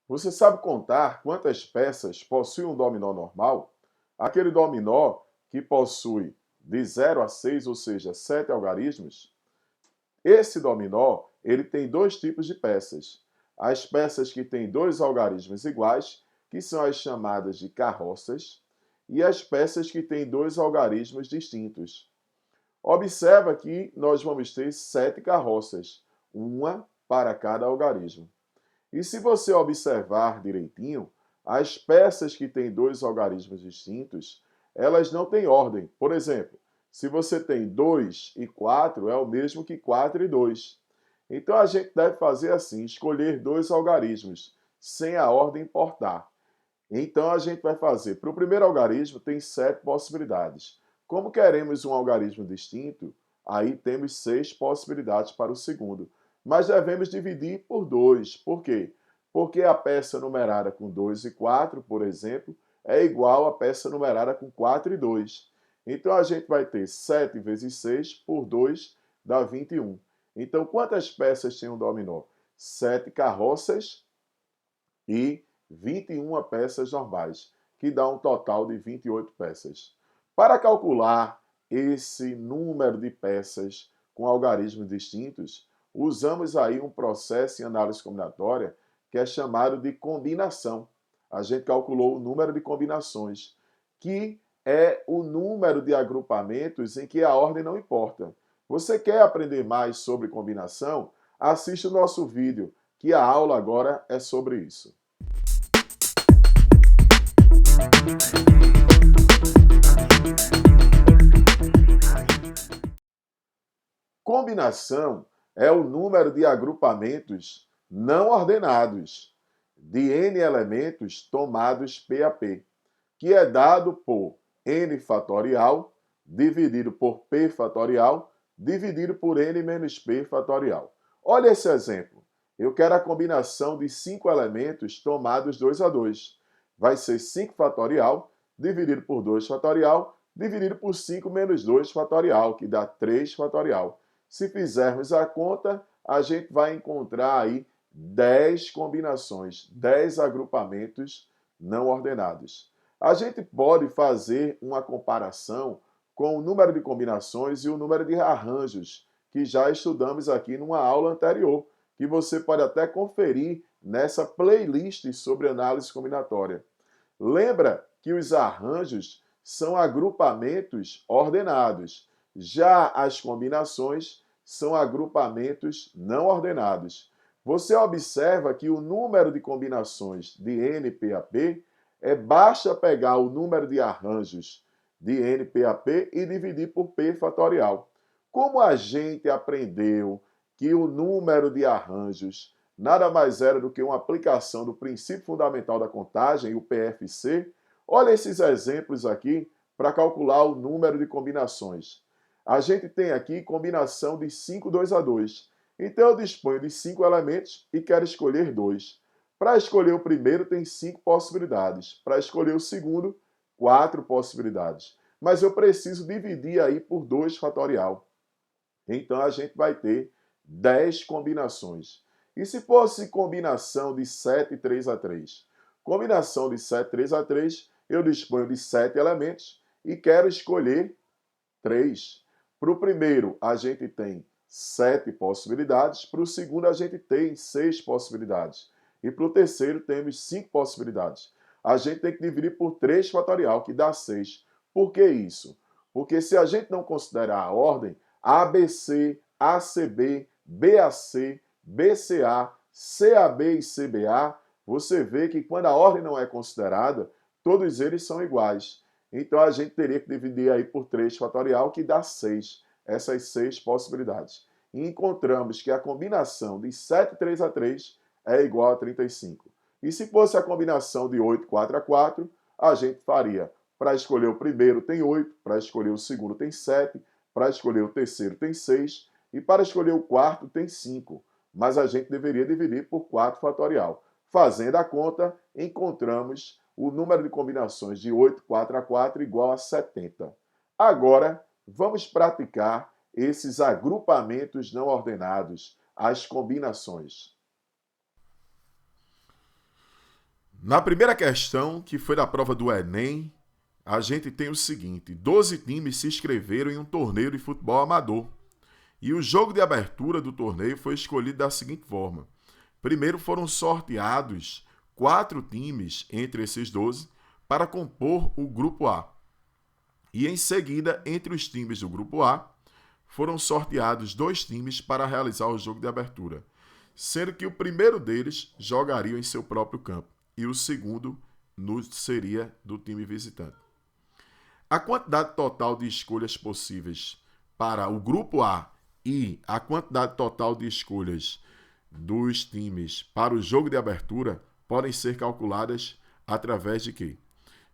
Você sabe contar quantas peças possui um dominó normal? Aquele dominó que possui de 0 a 6, ou seja, 7 algarismos? Esse dominó, ele tem dois tipos de peças. As peças que têm dois algarismos iguais, que são as chamadas de carroças, e as peças que têm dois algarismos distintos. Observa que nós vamos ter 7 carroças, uma para cada algarismo. E se você observar direitinho, as peças que têm dois algarismos distintos, elas não têm ordem. Por exemplo, se você tem 2 e 4, é o mesmo que 4 e 2. Então a gente deve fazer assim, escolher dois algarismos, sem a ordem importar. Então a gente vai fazer, para o primeiro algarismo tem 7 possibilidades. Como queremos um algarismo distinto, aí temos 6 possibilidades para o segundo. Mas devemos dividir por 2. Por quê? Porque a peça numerada com 2 e 4, por exemplo, é igual à peça numerada com 4 e 2. Então a gente vai ter 7 vezes 6 por 2 dá 21. Então quantas peças tem um dominó? 7 carroças e 21 peças normais, que dá um total de 28 peças. Para calcular esse número de peças com algarismos distintos, usamos aí um processo em análise combinatória que é chamado de combinação. A gente calculou o número de combinações, que é o número de agrupamentos em que a ordem não importa. Você quer aprender mais sobre combinação? Assista o nosso vídeo, que a aula agora é sobre isso. Combinação é o número de agrupamentos não ordenados de n elementos tomados P a P, que é dado por n fatorial dividido por P fatorial dividido por n menos P fatorial. Olha esse exemplo. Eu quero a combinação de 5 elementos tomados 2 a 2. Vai ser 5 fatorial dividido por 2 fatorial dividido por 5 menos 2 fatorial, que dá 3 fatorial. Se fizermos a conta, a gente vai encontrar aí 10 combinações, 10 agrupamentos não ordenados. A gente pode fazer uma comparação com o número de combinações e o número de arranjos, que já estudamos aqui numa aula anterior, que você pode até conferir nessa playlist sobre análise combinatória. Lembra que os arranjos são agrupamentos ordenados, já as combinações são agrupamentos não ordenados. Você observa que o número de combinações de NPAP basta pegar o número de arranjos de NPAP e dividir por P fatorial. Como a gente aprendeu que o número de arranjos nada mais era do que uma aplicação do princípio fundamental da contagem, o PFC, olha esses exemplos aqui para calcular o número de combinações. A gente tem aqui combinação de 5, 2 a 2. Então eu disponho de 5 elementos e quero escolher 2. Para escolher o primeiro tem 5 possibilidades. Para escolher o segundo, 4 possibilidades. Mas eu preciso dividir aí por 2 fatorial. Então a gente vai ter 10 combinações. E se fosse combinação de 7, 3 a 3? Combinação de 7, 3 a 3, eu disponho de 7 elementos e quero escolher 3. Para o primeiro, a gente tem 7 possibilidades. Para o segundo, a gente tem 6 possibilidades. E para o terceiro, temos 5 possibilidades. A gente tem que dividir por 3 fatorial, que dá 6. Por que isso? Porque se a gente não considerar a ordem, ABC, ACB, BAC, BCA, CAB e CBA, você vê que quando a ordem não é considerada, todos eles são iguais. Então a gente teria que dividir aí por 3 fatorial, que dá 6. Essas 6 possibilidades. E encontramos que a combinação de 7, 3 a 3 é igual a 35. E se fosse a combinação de 8, 4 a 4, a gente faria, para escolher o primeiro tem 8, para escolher o segundo tem 7, para escolher o terceiro tem 6 e para escolher o quarto tem 5. Mas a gente deveria dividir por 4 fatorial. Fazendo a conta, encontramos o número de combinações de 8, 4 a 4 igual a 70. Agora, vamos praticar esses agrupamentos não ordenados, as combinações. Na primeira questão, que foi da prova do Enem, a gente tem o seguinte: 12 times se inscreveram em um torneio de futebol amador. E o jogo de abertura do torneio foi escolhido da seguinte forma. Primeiro foram sorteados 4 times entre esses 12 para compor o grupo A. E em seguida, entre os times do grupo A, foram sorteados 2 times para realizar o jogo de abertura, sendo que o primeiro deles jogaria em seu próprio campo e o segundo seria do time visitante. A quantidade total de escolhas possíveis para o grupo A e a quantidade total de escolhas dos times para o jogo de abertura podem ser calculadas através de quê?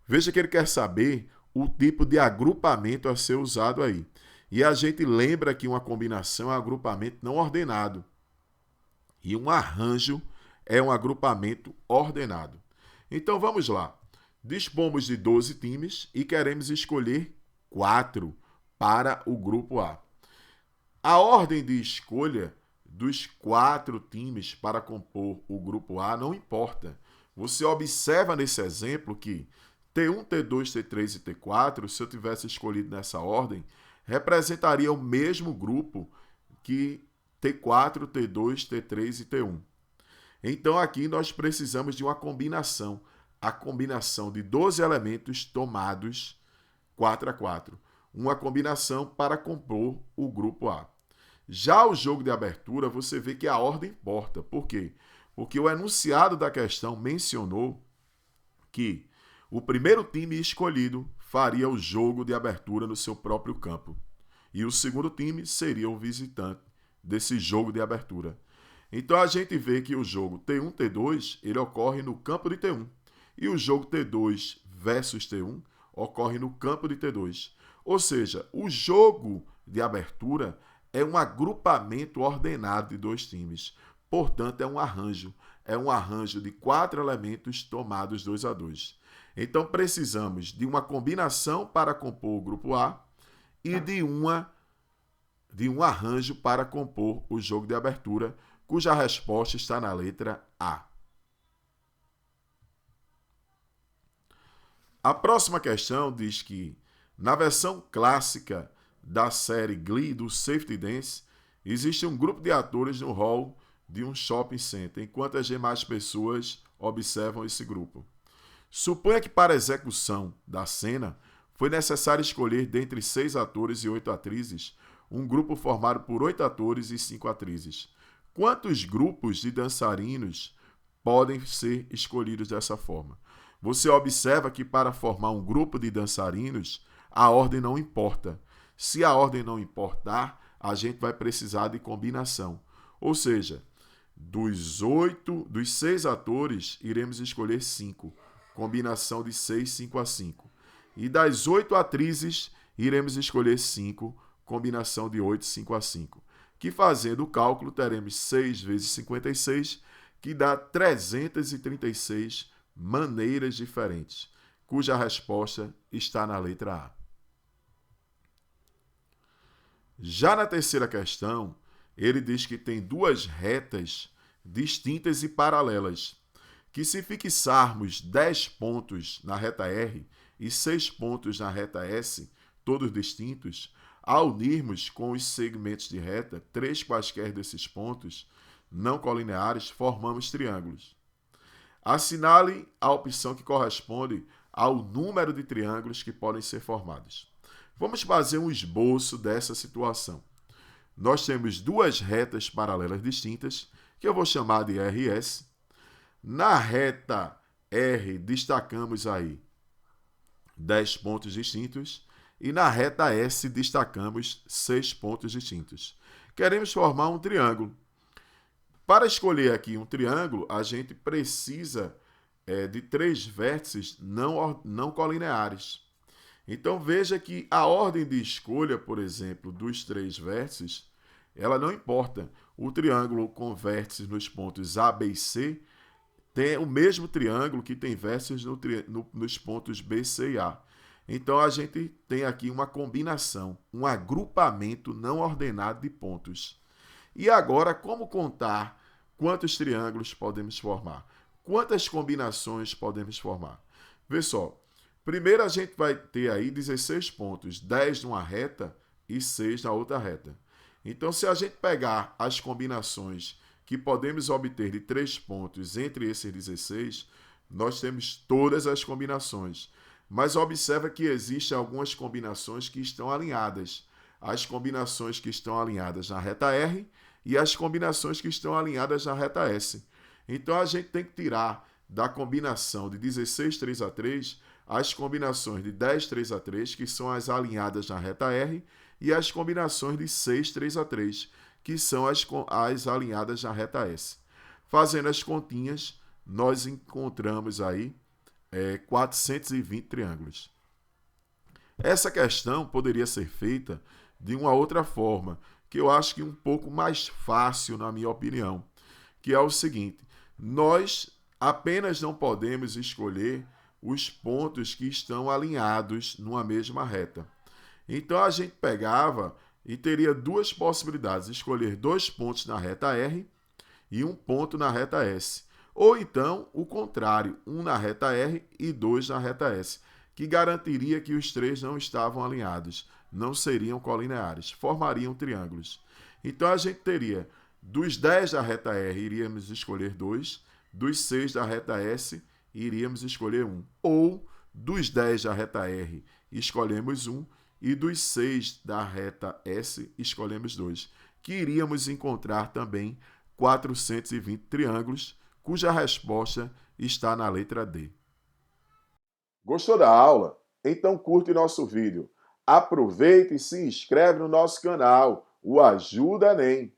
Veja que ele quer saber o tipo de agrupamento a ser usado aí. E a gente lembra que uma combinação é um agrupamento não ordenado. E um arranjo é um agrupamento ordenado. Então vamos lá. Dispomos de 12 times e queremos escolher 4 para o grupo A. A ordem de escolha dos 4 times para compor o grupo A não importa. Você observa nesse exemplo que T1, T2, T3 e T4, se eu tivesse escolhido nessa ordem, representaria o mesmo grupo que T4, T2, T3 e T1. Então aqui nós precisamos de uma combinação. A combinação de 12 elementos tomados 4 a 4. Uma combinação para compor o grupo A. Já o jogo de abertura, você vê que a ordem importa. Por quê? Porque o enunciado da questão mencionou que o primeiro time escolhido faria o jogo de abertura no seu próprio campo. E o segundo time seria o visitante desse jogo de abertura. Então a gente vê que o jogo T1, T2, ele ocorre no campo de T1. E o jogo T2 versus T1 ocorre no campo de T2. Ou seja, o jogo de abertura é um agrupamento ordenado de 2 times. Portanto, é um arranjo. É um arranjo de 4 elementos tomados 2 a 2. Então, precisamos de uma combinação para compor o grupo A e de um arranjo para compor o jogo de abertura, cuja resposta está na letra A. A próxima questão diz que, na versão clássica da série Glee do Safety Dance, existe um grupo de atores no hall de um shopping center, enquanto as demais pessoas observam esse grupo. Suponha que para a execução da cena foi necessário escolher dentre 6 atores e 8 atrizes, um grupo formado por 8 atores e 5 atrizes. Quantos grupos de dançarinos podem ser escolhidos dessa forma? Você observa que para formar um grupo de dançarinos, a ordem não importa. Se a ordem não importar, a gente vai precisar de combinação. Ou seja, dos 6 atores, iremos escolher 5. Combinação de 6, 5 a 5. E das 8 atrizes, iremos escolher 5. Combinação de 8, 5 a 5. Que fazendo o cálculo, teremos 6 vezes 56, que dá 336 maneiras diferentes, cuja resposta está na letra A. Já na terceira questão, ele diz que tem 2 retas distintas e paralelas, que se fixarmos 10 pontos na reta R e 6 pontos na reta S, todos distintos, ao unirmos com os segmentos de reta 3 quaisquer desses pontos não colineares, formamos triângulos. Assinale a opção que corresponde ao número de triângulos que podem ser formados. Vamos fazer um esboço dessa situação. Nós temos 2 retas paralelas distintas, que eu vou chamar de R e S. Na reta R, destacamos aí 10 pontos distintos. E na reta S, destacamos 6 pontos distintos. Queremos formar um triângulo. Para escolher aqui um triângulo, a gente precisa de 3 vértices não colineares. Então, veja que a ordem de escolha, por exemplo, dos 3 vértices, ela não importa. O triângulo com vértices nos pontos A, B e C tem o mesmo triângulo que tem vértices nos pontos B, C e A. Então, a gente tem aqui uma combinação, um agrupamento não ordenado de pontos. E agora, como contar quantos triângulos podemos formar? quantas combinações podemos formar? Vê só, primeiro a gente vai ter aí 16 pontos, 10 numa reta e 6 na outra reta. Então, se a gente pegar as combinações que podemos obter de 3 pontos entre esses 16, nós temos todas as combinações. Mas observa que existem algumas combinações que estão alinhadas. As combinações que estão alinhadas na reta R e as combinações que estão alinhadas na reta S. Então, a gente tem que tirar da combinação de 16 3 a 3 as combinações de 10 3 a 3, que são as alinhadas na reta R, e as combinações de 6 3 a 3, que são as alinhadas na reta S. Fazendo as continhas, nós encontramos aí 420 triângulos. Essa questão poderia ser feita de uma outra forma, que eu acho que um pouco mais fácil, na minha opinião, que é o seguinte: nós apenas não podemos escolher os pontos que estão alinhados numa mesma reta. Então a gente pegava e teria duas possibilidades: escolher 2 pontos na reta R e 1 ponto na reta S. Ou então o contrário, 1 na reta R e 2 na reta S, que garantiria que os 3 não estavam alinhados, não seriam colineares, formariam triângulos. Então a gente teria dos 10 da reta R iríamos escolher 2, dos 6 da reta S iríamos escolher 1, ou dos 10 da reta R escolhemos 1 e dos 6 da reta S escolhemos 2, que iríamos encontrar também 420 triângulos, cuja resposta está na letra D. Gostou da aula? Então curte nosso vídeo. Aproveita e se inscreve no nosso canal, o Ajuda Enem.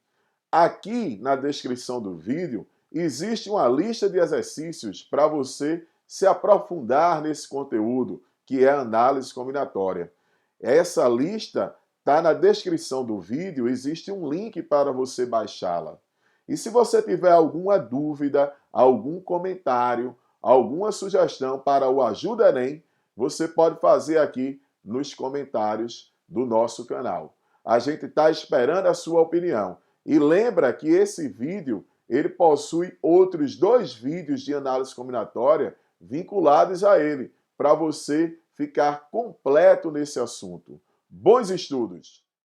Aqui na descrição do vídeo existe uma lista de exercícios para você se aprofundar nesse conteúdo, que é a análise combinatória. Essa lista está na descrição do vídeo, existe um link para você baixá-la. E se você tiver alguma dúvida, algum comentário, alguma sugestão para o Ajuda Enem, você pode fazer aqui nos comentários do nosso canal. A gente está esperando a sua opinião. E lembra que esse vídeo ele possui outros 2 vídeos de análise combinatória vinculados a ele, para você ficar completo nesse assunto. Bons estudos!